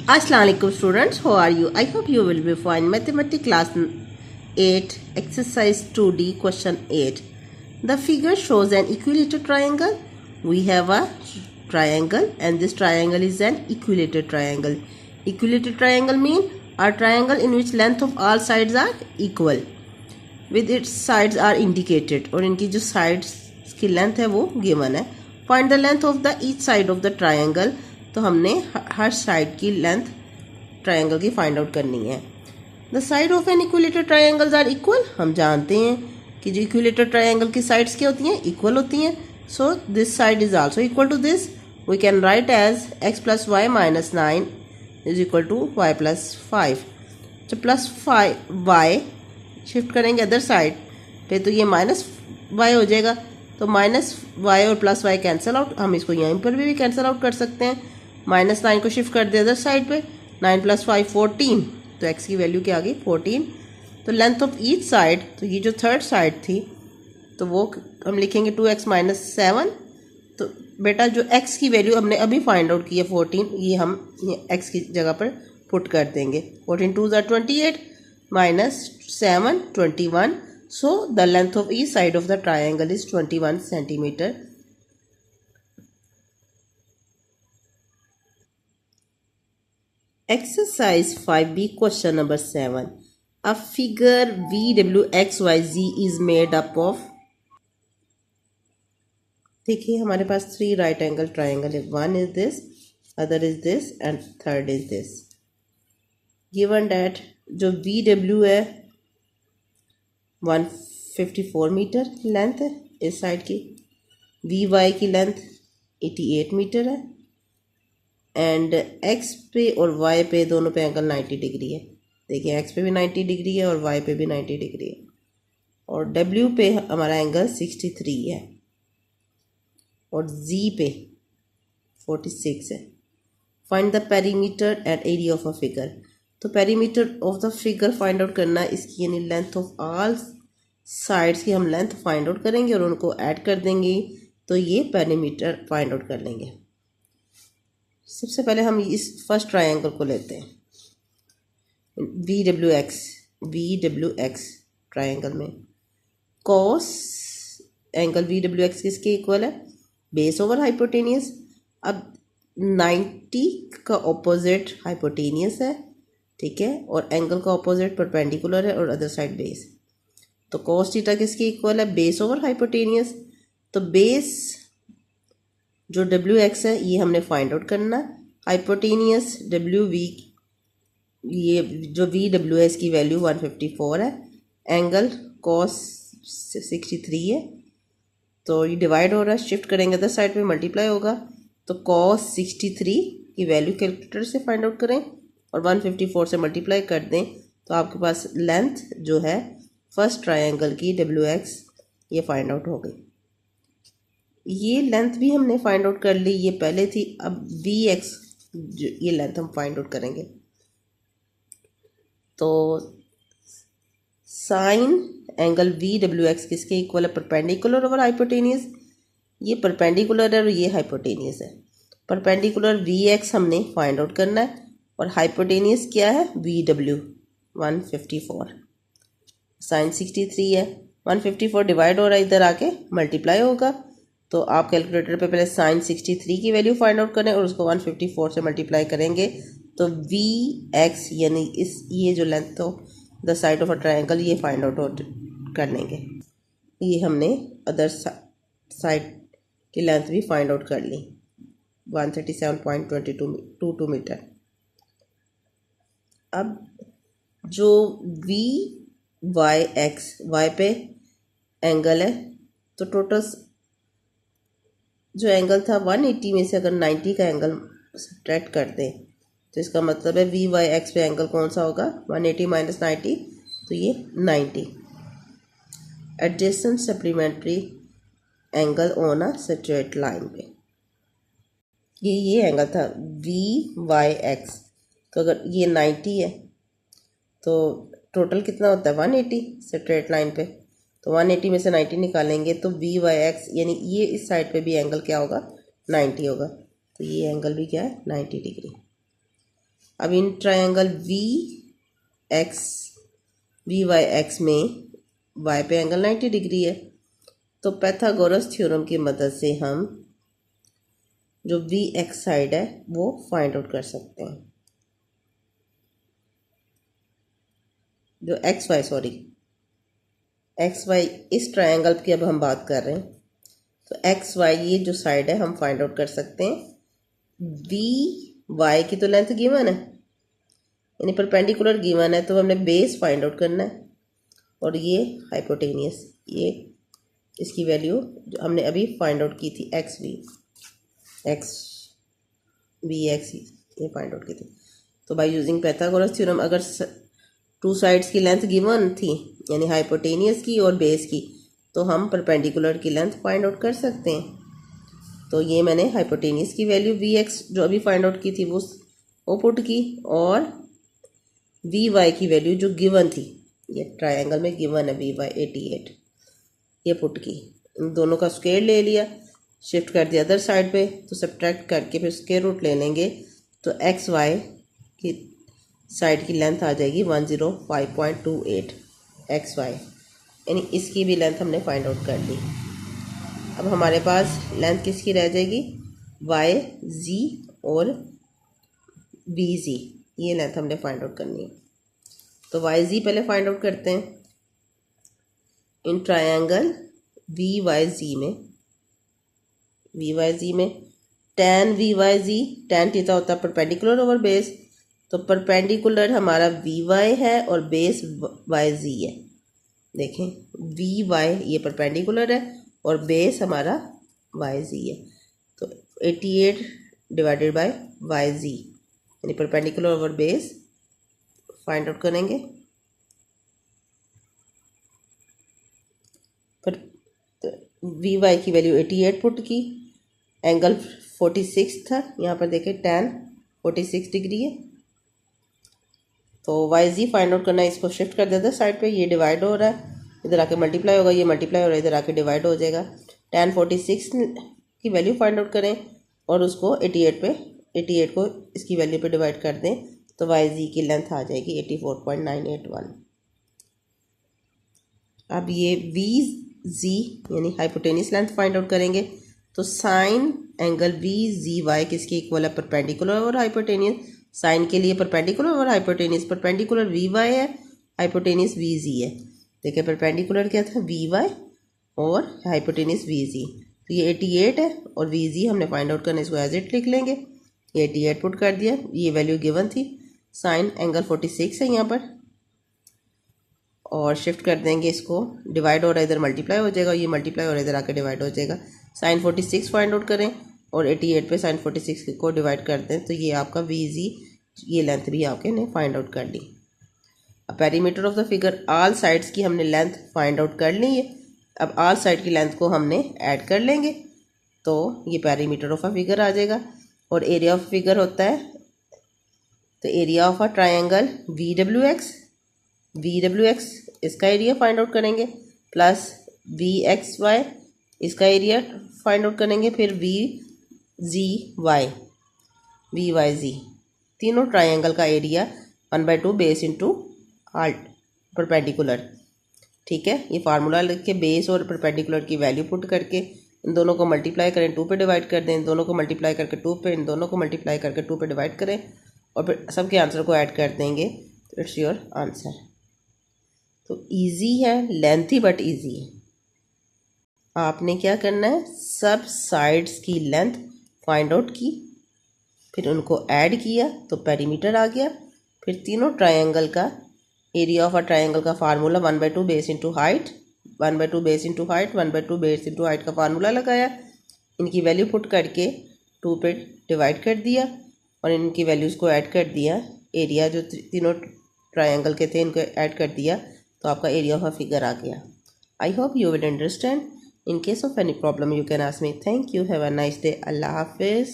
Assalamualaikum students, how are you? I hope you will be fine. Mathematics class 8 exercise 2D question 8. The figure shows an equilateral triangle. We have a triangle and this triangle is an equilateral triangle. Equilateral triangle means a triangle in which length of all sides are equal with its sides are indicated और इनकी जो sides की length है वो given है. Find the length of the each side of the triangle. तो हमने हर साइड की लेंथ ट्रायंगल की फाइंड आउट करनी है. The side of an equilateral triangles are equal. हम जानते हैं कि जो इक्विलेटरल ट्रायंगल की साइड्स क्या होती हैं, इक्वल होती हैं. So this side is also equal to this. We can write as x plus Y minus 9 is equal to y plus 5. तो प्लस 5y शिफ्ट करेंगे अदर साइड पे तो ये माइनस y हो जाएगा. तो माइनस y और प्लस y कैंसिल आउट. हम इसको यहीं पर भी कैंसिल आउट कर सकते हैं. -9 को शिफ्ट कर दे अदर साइड पे. 9 प्लस 5 14. तो x की वैल्यू क्या आ गई 14. तो लेंथ ऑफ ईच साइड, तो ये जो थर्ड साइड थी तो वो हम लिखेंगे 2x माइनस 7. तो बेटा जो x की वैल्यू हमने अभी फाइंड आउट की है 14, ये हम x की जगह पर पुट कर देंगे. 14 2 ज़ार 28 minus 7 21. So the length of each side of the triangle is 21 centimetre. Exercise 5B question number 7. A figure VWXYZ is made up of. देखिए हमारे पास 3 राइट एंगल ट्राइंगल है. One is this, other is this and third is this. Given that जो VW है 154 metre length है इस side की. VY की length 88 metre है एंड x पे और y पे दोनों पे एंगल 90 डिग्री है. देखिए x पे भी 90 डिग्री है और y पे भी 90 डिग्री है. और w पे हमारा एंगल 63 है और z पे 46 है. Find the perimeter and area of a figure. तो perimeter of the figure find out करना है. इसकी यानी लेंथ ऑफ ऑल साइड्स की हम लेंथ फाइंड आउट करेंगे और उनको ऐड कर देंगे तो ये पेरीमीटर फाइंड आउट कर लेंगे. सबसे पहले हम इस फर्स्ट ट्रायंगल को लेते हैं. VWX ट्रायंगल में कॉस एंगल VWX किसके इक्वल है, बेस ओवर हाइपोटेनियस. अब 90 का ऑपोजिट हाइपोटेनियस है, ठीक है, और एंगल का ऑपोजिट परपेंडिकुलर है और अदर साइड बेस. तो कॉस थीटा किसके इक्वल है, बेस ओवर हाइपोटेनियस. तो बेस जो WX है ये हमने फाइंड आउट करना. हाइपोटेनियस WV, ये जो VW है इसकी वैल्यू 154 है. एंगल कॉस 63 है. तो ये डिवाइड हो रहा है, शिफ्ट करेंगे अदर साइड पे मल्टीप्लाई होगा. तो कॉस 63 की वैल्यू कैलकुलेटर से फाइंड आउट करें और 154 से मल्टीप्लाई कर दें तो आपके पास लेंथ जो है फर्स्ट ट्रायंगल की WX ये फाइंड आउट हो गई. ये लेंथ भी हमने फाइंड आउट कर ली, ये पहले थी. अब VX जो ये लेंथ हम फाइंड आउट करेंगे. तो साइन एंगल VWX किसके इक्वल है, परपेंडिकुलर ओवर हाइपोटेनियस. ये परपेंडिकुलर है और ये हाइपोटेनियस है. परपेंडिकुलर VX हमने फाइंड आउट करना है और हाइपोटेनियस क्या है VW 154. साइन 63 है, 154 डिवाइड हो रहा है, इधर आके मल्टीप्लाई होगा. तो आप कैलकुलेटर पे पहले साइन 63 की वैल्यू फाइंड आउट करें और उसको 154 से मल्टीप्लाई करेंगे तो VX यानी इस ये जो लेंथ तो the side of a triangle ये फाइंड आउट कर लेंगे. ये हमने अदर साइड की लेंथ भी फाइंड आउट कर ली 137.22 मीटर. अब जो VYX Y पे एंगल है तो टोटल जो एंगल था 180 में से अगर 90 का एंगल सब्ट्रैक्ट कर दें तो इसका मतलब है VYX पे एंगल कौन सा होगा 180 माइनस 90 तो ये 90. Adjacent supplementary angle on a straight line पे ये एंगल था VYX. तो अगर ये 90 है तो टोटल कितना होता है 180 स्ट्रेट लाइन पे. तो 180 में से 90 निकालेंगे तो VYX यानी ये इस साइड पे भी एंगल क्या होगा 90 होगा. तो ये एंगल भी क्या है 90 डिग्री. अब in triangle V Y X में वाई पे एंगल 90 डिग्री है, तो पैथागोरस थ्योरम की मदद से हम जो वी एक्स साइड है वो फाइंड आउट कर सकते हैं। जो एक्स वाई इस ट्रायंगल की अब हम बात कर रहे हैं, तो एक्स वाई ये जो साइड है हम फाइंड आउट कर सकते हैं। वी वाई की तो लेंथ गिवन है, यानी परपेंडिकुलर गिवन है, तो हमने बेस फाइंड आउट करना है, और ये हाइपोटेनियस, ये इसकी वैल्यू जो हमने अभी फाइंड आउट की थी एक्स वी एक्स ये फाइंड आउट की थी। तो बाय यूजिंग पैथागोरस थ्योरम अगर टू साइड्स की लेंथ गिवन थी, यानी हाइपोटेनियस की और बेस की, तो हम परपेंडिकुलर की लेंथ फाइंड आउट कर सकते हैं। तो ये मैंने हाइपोटेनियस की वैल्यू वी एक्स जो अभी फाइंड आउट की थी वो पुट की, और वी वाई की वैल्यू जो गिवन थी, ये ट्रायंगल में गिवन है वी वाई 88, ये पुट की। इन दोनों का स्क्वायर ले लिया, शिफ्ट कर दिया अदर साइड पे, तो सब्ट्रैक्ट करके फिर स्क्वायर रूट ले लेंगे, तो एक्स वाई की साइड की लेंथ आ जाएगी 105.28 एक्स वाई, यानी इसकी भी लेंथ हमने फाइंड आउट कर ली। अब हमारे पास लेंथ किसकी रह जाएगी, वाई जी और वी जी, ये लेंथ हमने फाइंड आउट करनी है। तो वाई जी पहले फाइंड आउट करते हैं। In triangle V Y G में tan V Y G, tan theta होता है परपेंडिकुलर ओवर बेस, तो परपेंडिकुलर हमारा वी वाई है और बेस वाई जी है। देखें वी वाई ये परपेंडिकुलर है और बेस हमारा वाई जी है, तो 88 डिवाइडेड बाय वाई जी, यानी perpendicular over base find out करेंगे। पर वी वाई की वैल्यू 88 पुट की, एंगल 46 था, यहाँ पर देखें tan 46 डिग्री है, तो वाई जी फाइंड आउट करना है। इसको शिफ्ट कर देते हैं साइड पे, ये डिवाइड हो रहा है, इधर आके मल्टीप्लाई होगा, ये मल्टीप्लाई हो रहा है, इधर आके डिवाइड हो जाएगा। tan 46 की वैल्यू फाइंड आउट करें और उसको 88 को इसकी वैल्यू पे डिवाइड कर दें, तो वाई जी की लेंथ आ जाएगी 84.981। अब ये वी जी यानी हाइपोटेनियस लेंथ फाइंड आउट करेंगे, तो sine angle V G Y किसके इक्वल है, परपेंडिकुलर और हाइपोटेनियस। साइन के लिए परपेंडिकुलर और हाइपोटेनियस, परपेंडिकुलर वी वाई है, हाइपोटेनियस वी जी है। देखिए परपेंडिकुलर क्या था, वी वाई, और हाइपोटेनियस वी जी, तो ये 88 है और वी जी हमने फाइंड आउट करना है, इसको एज इट लिख लेंगे। ये 88 पुट कर दिया, ये वैल्यू गिवन थी, साइन एंगल 46 है यहाँ पर, और शिफ्ट कर देंगे इसको, डिवाइड हो रहा है इधर मल्टीप्लाई हो जाएगा, ये मल्टीप्लाई हो रहा है इधर आके डिवाइड हो जाएगा। साइन 46 फाइंड आउट करें और 88 पे साइन 46 को डिवाइड कर दें, तो ये आपका वी जी ये लेंथ भी आपने फाइंड आउट कर ली। अब perimeter of the figure, all sides की हमने लेंथ फाइंड आउट कर ली है। अब ऑल साइड की लेंथ को हमने ऐड कर लेंगे, तो ये पेरीमीटर ऑफ अ फिगर आ जाएगा। और एरिया ऑफ फिगर होता है, तो area of a triangle V W x इसका एरिया फाइंड आउट करेंगे, प्लस वी एक्स वाई इसका एरिया फाइंड आउट करेंगे, फिर वी वाई जी, तीनों ट्रायंगल का area 1/2 base into heart perpendicular. ठीक है, ये फार्मूला लिख के बेस और परपेंडिकुलर की वैल्यू पुट करके इन दोनों को मल्टीप्लाई करें, 2 पे डिवाइड कर दें, इन दोनों को मल्टीप्लाई करके 2 पे, इन दोनों को मल्टीप्लाई करके 2 पे डिवाइड करें, और फिर सबके आंसर को ऐड कर देंगे, तो इट्स योर आंसर। तो इजी है, लेंथी बट इजी है। आपने क्या करना है, सब साइड्स की लेंथ फाइंड आउट की, फिर उनको ऐड किया तो पेरीमीटर आ गया, फिर तीनों ट्रायंगल का एरिया ऑफ अ ट्रायंगल का formula 1/2 base into height, 1/2 base into height, 1/2 base into height का फार्मूला लगाया, इनकी वैल्यू पुट करके 2 पे डिवाइड कर दिया और इनकी वैल्यूज़ को ऐड कर दिया, एरिया जो तीनों ट्रायंगल के थे इनको ऐड कर दिया, तो आपका एरिया ऑफ अ फिगर आ गया। I hope you will understand. In case of any problem you can ask me. Thank you. Have a nice day. Allah Hafiz.